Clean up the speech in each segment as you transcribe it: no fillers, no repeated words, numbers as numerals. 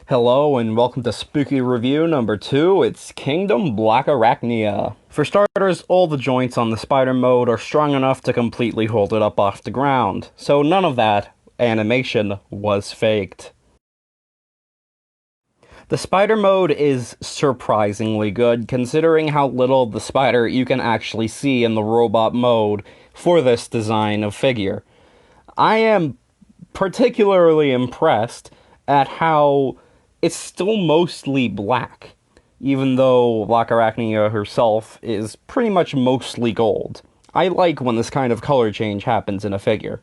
Hello and welcome to Spooky Review number 2, it's Kingdom Blackarachnia. For starters, all the joints on the spider mode are strong enough to completely hold it up off the ground, so none of that animation was faked. The spider mode is surprisingly good, considering how little of the spider you can actually see in the robot mode for this design of figure. I am particularly impressed at how it's still mostly black, even though Blackarachnia herself is pretty much mostly gold. I like when this kind of color change happens in a figure.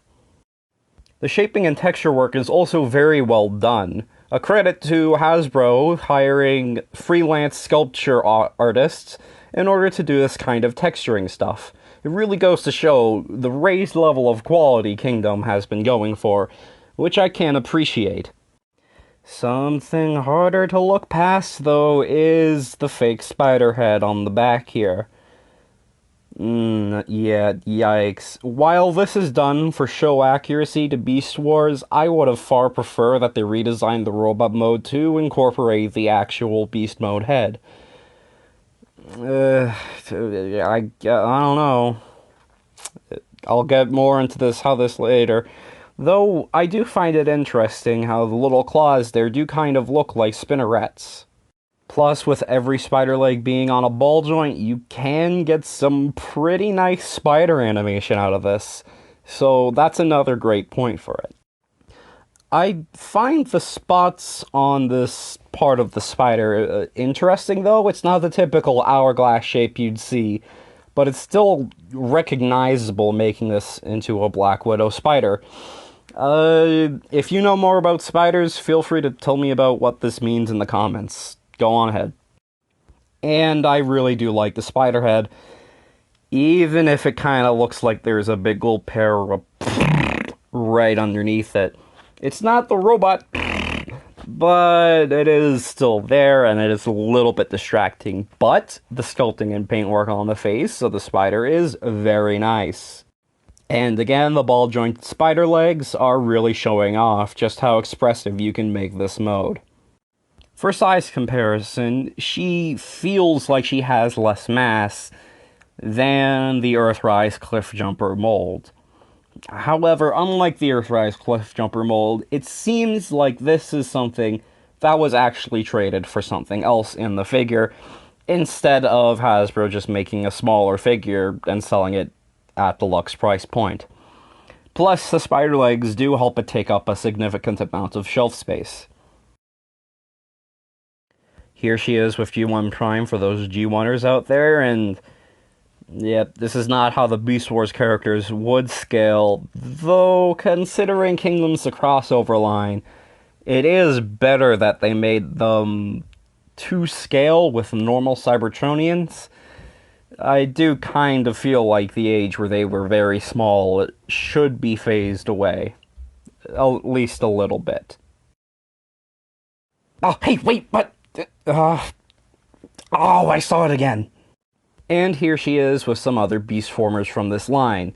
The shaping and texture work is also very well done. A credit to Hasbro hiring freelance sculpture artists in order to do this kind of texturing stuff. It really goes to show the raised level of quality Kingdom has been going for, which I can appreciate. Something harder to look past, though, is the fake spider head on the back here. Yeah, yikes. While this is done for show accuracy to Beast Wars, I would have far preferred that they redesigned the robot mode to incorporate the actual Beast Mode head. I don't know. I'll get more into this later. Though, I do find it interesting how the little claws there do kind of look like spinnerets. Plus, with every spider leg being on a ball joint, you can get some pretty nice spider animation out of this. So that's another great point for it. I find the spots on this part of the spider interesting, though. It's not the typical hourglass shape you'd see, but it's still recognizable, making this into a Black Widow spider. If you know more about spiders, feel free to tell me about what this means in the comments. Go on ahead. And I really do like the spider head, even if it kind of looks like there's a big old pair of right underneath it. It's not the robot, but it is still there, and it is a little bit distracting. But the sculpting and paintwork on the face of the spider is very nice. And again, the ball-jointed spider legs are really showing off just how expressive you can make this mode. For size comparison, she feels like she has less mass than the Earthrise Cliffjumper mold. However, unlike the Earthrise Cliffjumper mold, it seems like this is something that was actually traded for something else in the figure, instead of Hasbro just making a smaller figure and selling it at deluxe price point. Plus, the spider legs do help it take up a significant amount of shelf space. Here she is with G1 Prime for those G1ers out there, and yep, this is not how the Beast Wars characters would scale, though considering Kingdom's the crossover line, it is better that they made them to scale with normal Cybertronians. I do kind of feel like the age where they were very small should be phased away. At least a little bit. Oh, hey, wait, what? Oh, I saw it again. And here she is with some other beast formers from this line.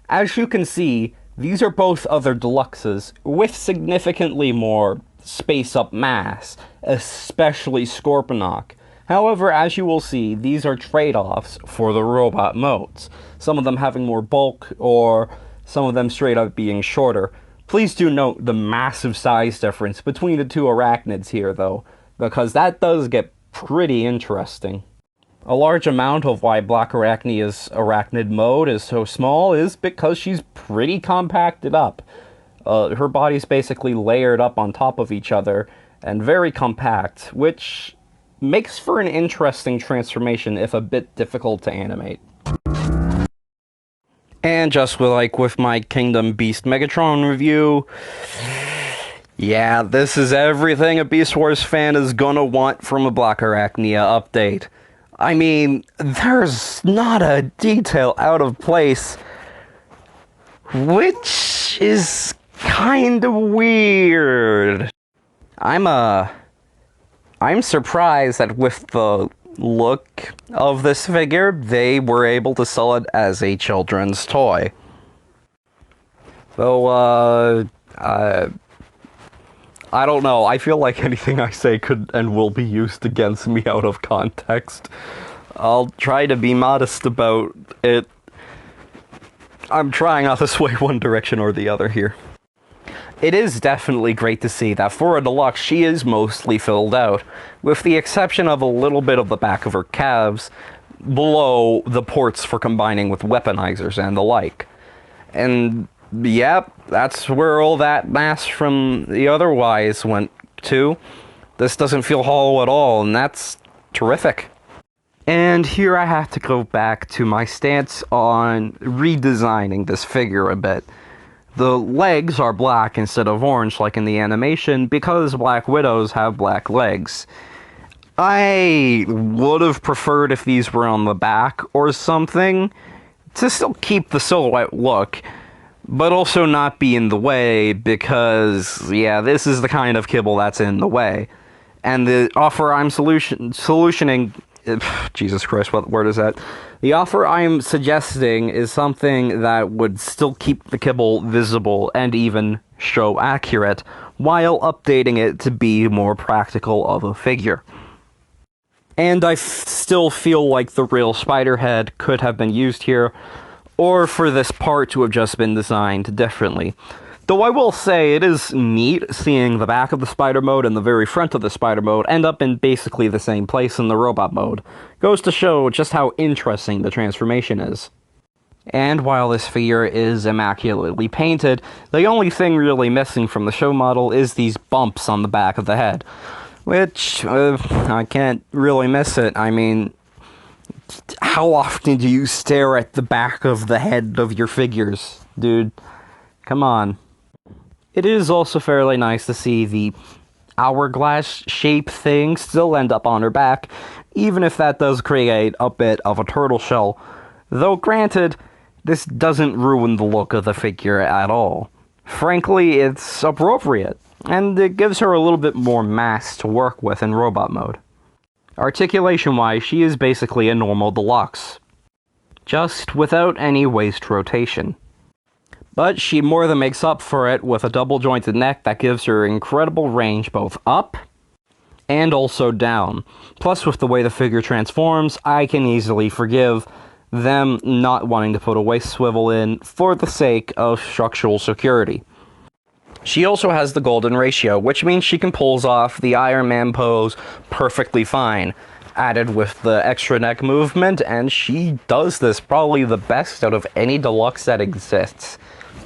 As you can see, these are both other deluxes with significantly more space-up mass, especially Scorponok. However, as you will see, these are trade-offs for the robot modes, some of them having more bulk, or some of them straight up being shorter. Please do note the massive size difference between the two arachnids here, though, because that does get pretty interesting. A large amount of why Blackarachnia's arachnid mode is so small is because she's pretty compacted up. Her body's basically layered up on top of each other, and very compact, which makes for an interesting transformation, if a bit difficult to animate. And just like with my Kingdom Beast Megatron review, yeah, this is everything a Beast Wars fan is gonna want from a Blackarachnia update. I mean, there's not a detail out of place, which is kind of weird. I'm surprised that with the look of this figure, they were able to sell it as a children's toy. Though, I don't know. I feel like anything I say could and will be used against me out of context. I'll try to be modest about it. I'm trying not to sway one direction or the other here. It is definitely great to see that for a deluxe she is mostly filled out, with the exception of a little bit of the back of her calves, below the ports for combining with weaponizers and the like. And yep, that's where all that mass from the otherwise went to. This doesn't feel hollow at all, and that's terrific. And here I have to go back to my stance on redesigning this figure a bit. The legs are black instead of orange like in the animation because Black Widows have black legs. I would have preferred if these were on the back or something, to still keep the silhouette look, but also not be in the way because, yeah, this is the kind of kibble that's in the way. And the offer I'm solutioning... Jesus Christ, what word is that? The offer I'm suggesting is something that would still keep the kibble visible and even show accurate, while updating it to be more practical of a figure. And I still feel like the real spider head could have been used here, or for this part to have just been designed differently. Though I will say it is neat seeing the back of the spider mode and the very front of the spider mode end up in basically the same place in the robot mode. Goes to show just how interesting the transformation is. And while this figure is immaculately painted, the only thing really missing from the show model is these bumps on the back of the head. Which, I can't really miss it. I mean, how often do you stare at the back of the head of your figures, dude? Come on. It is also fairly nice to see the hourglass shape thing still end up on her back, even if that does create a bit of a turtle shell. Though granted, this doesn't ruin the look of the figure at all. Frankly, it's appropriate, and it gives her a little bit more mass to work with in robot mode. Articulation-wise, she is basically a normal deluxe, just without any waist rotation. But she more than makes up for it with a double-jointed neck that gives her incredible range both up and also down. Plus, with the way the figure transforms, I can easily forgive them not wanting to put a waist swivel in for the sake of structural security. She also has the golden ratio, which means she can pull off the Iron Man pose perfectly fine, added with the extra neck movement, and she does this probably the best out of any deluxe that exists.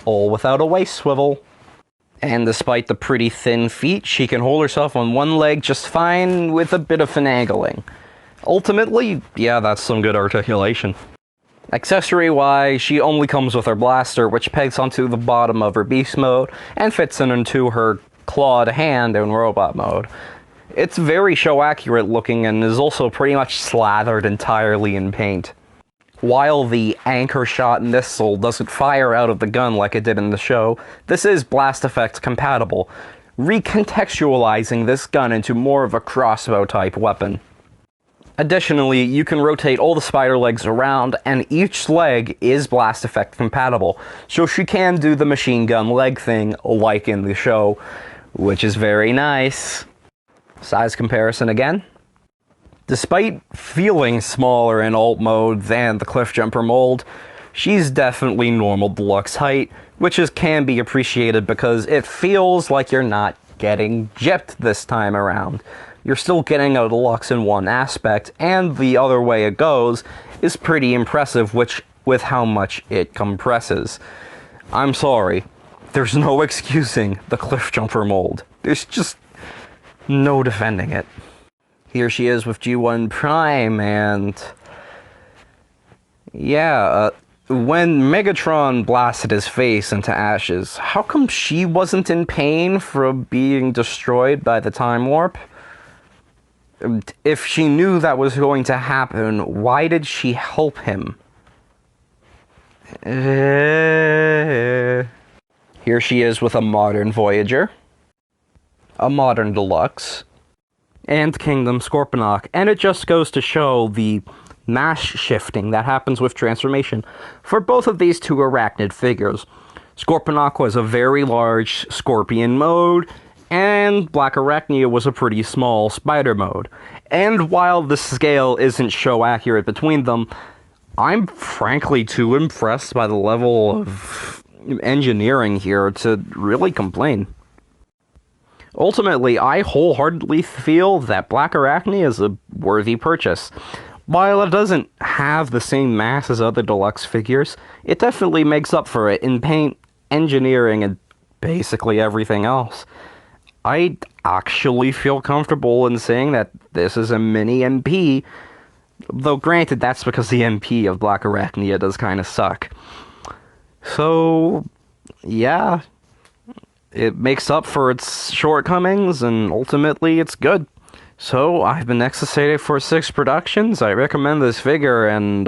All without a waist swivel. And despite the pretty thin feet, she can hold herself on one leg just fine with a bit of finagling. Ultimately, yeah, that's some good articulation. Accessory-wise, she only comes with her blaster, which pegs onto the bottom of her beast mode, and fits into her clawed hand in robot mode. It's very show-accurate looking and is also pretty much slathered entirely in paint. While the anchor shot missile doesn't fire out of the gun like it did in the show, this is blast effect compatible, recontextualizing this gun into more of a crossbow type weapon. Additionally, you can rotate all the spider legs around, and each leg is blast effect compatible, so she can do the machine gun leg thing like in the show, which is very nice. Size comparison again. Despite feeling smaller in alt mode than the Cliffjumper mold, she's definitely normal deluxe height, which can be appreciated because it feels like you're not getting gypped this time around. You're still getting a deluxe in one aspect, and the other way it goes is pretty impressive with how much it compresses. I'm sorry, there's no excusing the Cliffjumper mold. There's just no defending it. Here she is with G1 Prime, and yeah, when Megatron blasted his face into ashes, how come she wasn't in pain from being destroyed by the Time Warp? If she knew that was going to happen, why did she help him? Here she is with a modern Voyager, a modern Deluxe, and Kingdom Scorponok, and it just goes to show the mass shifting that happens with transformation for both of these two arachnid figures. Scorponok was a very large scorpion mode, And Blackarachnia was a pretty small spider mode. And while the scale isn't show accurate between them, I'm frankly too impressed by the level of engineering here to really complain. Ultimately, I wholeheartedly feel that Blackarachnia is a worthy purchase. While it doesn't have the same mass as other deluxe figures, it definitely makes up for it in paint, engineering, and basically everything else. I actually feel comfortable in saying that this is a mini MP, though granted that's because the MP of Blackarachnia does kind of suck. So, yeah, it makes up for its shortcomings, and ultimately it's good. So, I've been Nexusated for 6 Productions. I recommend this figure, and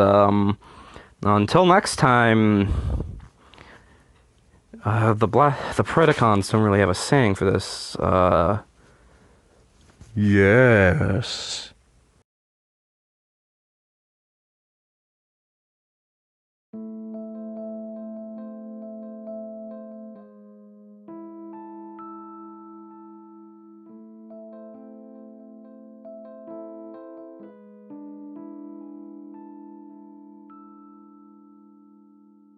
until next time, the Predacons don't really have a saying for this. Yes.